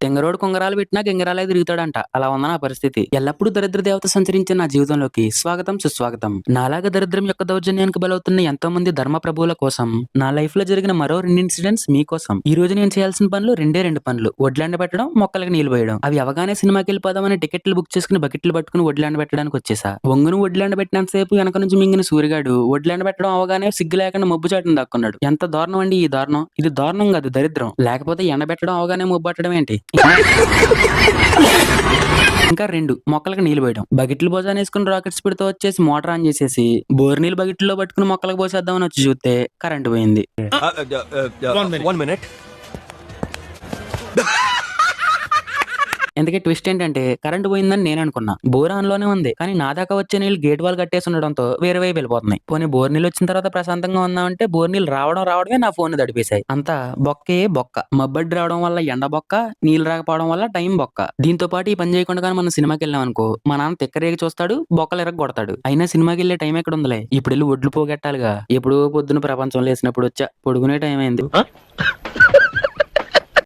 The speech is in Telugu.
తింగరోడు కుంగరాలు పెట్టినా గింగరాలే తిరుగుతాడంట. అలా ఉంది నా పరిస్థితి. ఎల్లప్పుడూ దరిద్ర దేవత సంచరించే నా జీవితంలోకి స్వాగతం సుస్వాగతం. నాలాగా దరిద్రం యొక్క దౌర్జన్యానికి బలవుతున్న ఎంతో మంది ధర్మ ప్రభువుల కోసం నా లైఫ్ లో జరిగిన మరో 2 ఇన్సిడెంట్స్ మీకోసం. ఈ రోజు నేను చేయాల్సిన పనులు రెండే 2 పనులు. వడ్లాండ పెట్టడం, మొక్కలకి నీళ్లు పోయడం. అవి అవగానే సినిమాకి వెళ్ళిపోదామని టికెట్లు బుక్ చేసుకుని బకెట్లు పట్టుకుని వడ్లాండ పెట్టడానికి వచ్చేసా. వంగును వడ్లాండ పెట్టినంతసేపు వెనక నుంచి మింగిన సూరిగాడు వడ్లాండ పెట్టడం అవగానే సిగ్గు లేకుండా మబ్బు చాటును దాక్కున్నాడు. ఎంత దారుణం అండి ఈ దారుణం. ఇది దారుణం కాదు, దరిద్రం. లేకపోతే ఎండబెట్టడం అవగానే ముబ్బట్టడం ఏంటి? ఇంకా 2 మొక్కలకు నీళ్లు పోయడం. బకెట్లు భోజానేసుకుని రాకెట్ స్పీడ్ తో వచ్చేసి మోటార్ ఆన్ చేసేసి బోర్ నీళ్ళు బకెట్లో పట్టుకుని మొక్కలకు పోసేద్దామని వచ్చి చూస్తే కరెంటు పోయింది. 1 minute. ఇంతకీ ట్విస్ట్ ఏంటంటే కరెంటు పోయిందని నేను అనుకున్నా. బోర్ ఆన్ లోనే ఉంది, కానీ నా దాకా వచ్చే నీళ్ళు గేట్ వాల్ కట్టేసి ఉండడంతో వేరే వైపు వెళ్ళిపోతున్నాయి. పోనీ బోర్ నీళ్ళు వచ్చిన తర్వాత ప్రశాంతంగా ఉందామంటే బోర్ నీళ్ళు రావడమే నా ఫోన్ తడిపేశాయి. అంతా బొక్కే బొక్క. మబ్బడ్డి రావడం వల్ల ఎండ బొక్క, నీళ్ళు రాకపోవడం వల్ల టైం బొక్క. దీంతో పాటు ఈ పని చేయకుండా మనం సినిమాకి వెళ్ళాం అనుకో, మా నాన్న తిక్కరేగి చూస్తాడు, బొక్కలు ఎరగ కొడతాడు. అయినా సినిమాకి వెళ్ళే టైం ఎక్కడ ఉందిలే, ఇప్పుడు వెళ్ళి ఒడ్లు పోగొట్టాలిగా. ఎప్పుడో పొద్దున ప్రపంచం లేసినప్పుడు వచ్చా, పొడుగునే టైం అయింది.